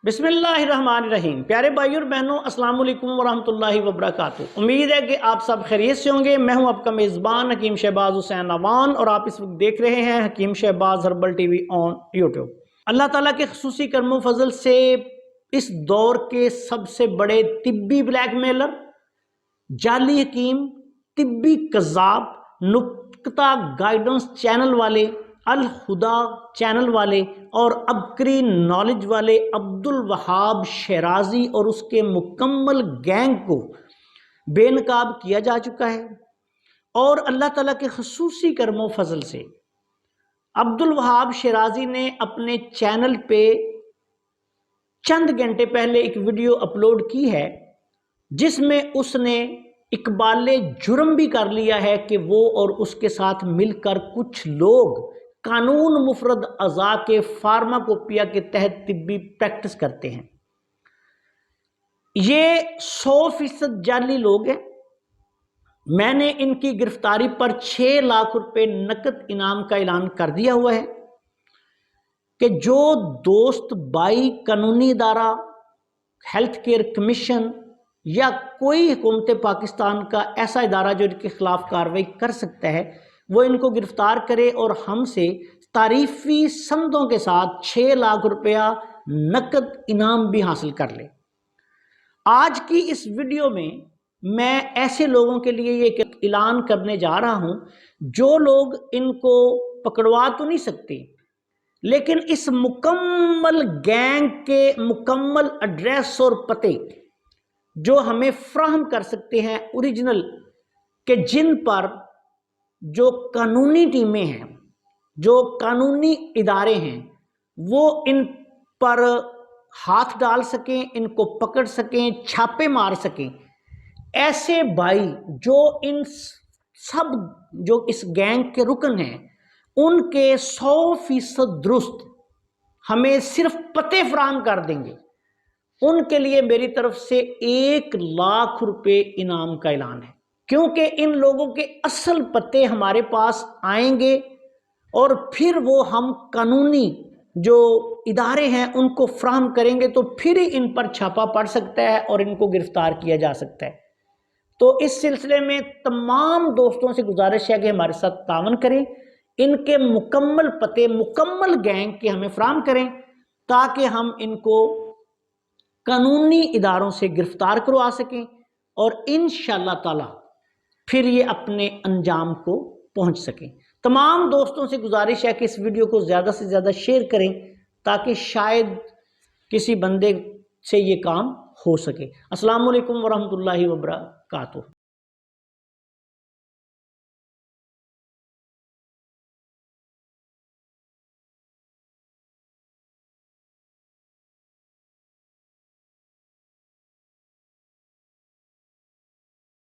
बिस्मिल्लाहिर्रहमानिर्रहीम। प्यारे भाइयों और बहनों, अस्सलाम वालेकुम वरहमतुल्लाहि वबरकातुहू। उम्मीद है कि आप सब खैरियत से होंगे। मैं हूं आपका मेज़बान हकीम शहबाज हुसैन अवान और आप इस वक्त देख रहे हैं Hakeem Shahbaz herbal TV on YouTube. Allah ताला के खुसूसी करम फजल से इस दौर के सबसे बड़े तिब्बी ब्लैकमेलर, जाली हकीम, तिब्बी कज़्ज़ाब, नुक्ता गाइडेंस चैनल वाले, अल हुदा चैनल वाले और अबकरी नॉलेज वाले अब्दुल वहाब शराजी और उसके मुकम्मल गैंग को बेनकाब किया जा चुका है। और अल्लाह ताला के खुसूसी करम फजल से अब्दुल वहाब शराजी ने अपने चैनल पे चंद घंटे पहले एक वीडियो अपलोड की है जिसमें उसने इकबाले जुर्म भी कर लिया है कि वो और उसके साथ मिलकर कुछ लोग कानून मुफरद अज़ा के फार्माकोपिया के तहत तिब्बी प्रैक्टिस करते हैं। ये 100% जाली लोग हैं। मैंने इनकी गिरफ्तारी पर 6 लाख रुपए नकद इनाम का ऐलान कर दिया हुआ है कि जो दोस्त भाई कानूनी इदारा, हेल्थ केयर कमीशन या कोई हुकूमत पाकिस्तान का ऐसा इदारा जो इनके खिलाफ कार्रवाई कर सकता है वो इनको गिरफ्तार करे और हमसे तारीफी संदों के साथ 6 लाख रुपया नकद इनाम भी हासिल कर ले। आज की इस वीडियो में मैं ऐसे लोगों के लिए ये ऐलान करने जा रहा हूं जो लोग इनको पकड़वा तो नहीं सकते, लेकिन इस मुकम्मल गैंग के मुकम्मल एड्रेस और पते जो हमें फ्राहम कर सकते हैं ओरिजिनल, के जिन पर जो कानूनी टीमें हैं, जो कानूनी इदारे हैं, वो इन पर हाथ डाल सकें, इनको पकड़ सकें, छापे मार सकें, ऐसे भाई जो इन सब जो इस गैंग के रुकन हैं उनके 100% दुरुस्त हमें सिर्फ पते फराहम कर देंगे, उनके लिए मेरी तरफ से 1 लाख रुपए इनाम का ऐलान है। क्योंकि इन लोगों के असल पते हमारे पास आएंगे और फिर वो हम कानूनी जो इदारे हैं उनको फ्राहम करेंगे तो फिर ही इन पर छापा पड़ सकता है और इनको गिरफ्तार किया जा सकता है। तो इस सिलसिले में तमाम दोस्तों से गुजारिश है कि हमारे साथ तावन करें, इनके मुकम्मल पते, मुकम्मल गैंग के हमें फ्राहम करें ताकि हम इनको कानूनी इदारों से गिरफ्तार करवा सकें और इंशाअल्लाह ताला फिर ये अपने अंजाम को पहुंच सकें। तमाम दोस्तों से गुजारिश है कि इस वीडियो को ज़्यादा से ज़्यादा शेयर करें ताकि शायद किसी बंदे से ये काम हो सके। अस्सलाम वालेकुम वरहमतुल्लाहि वबरकातुहू।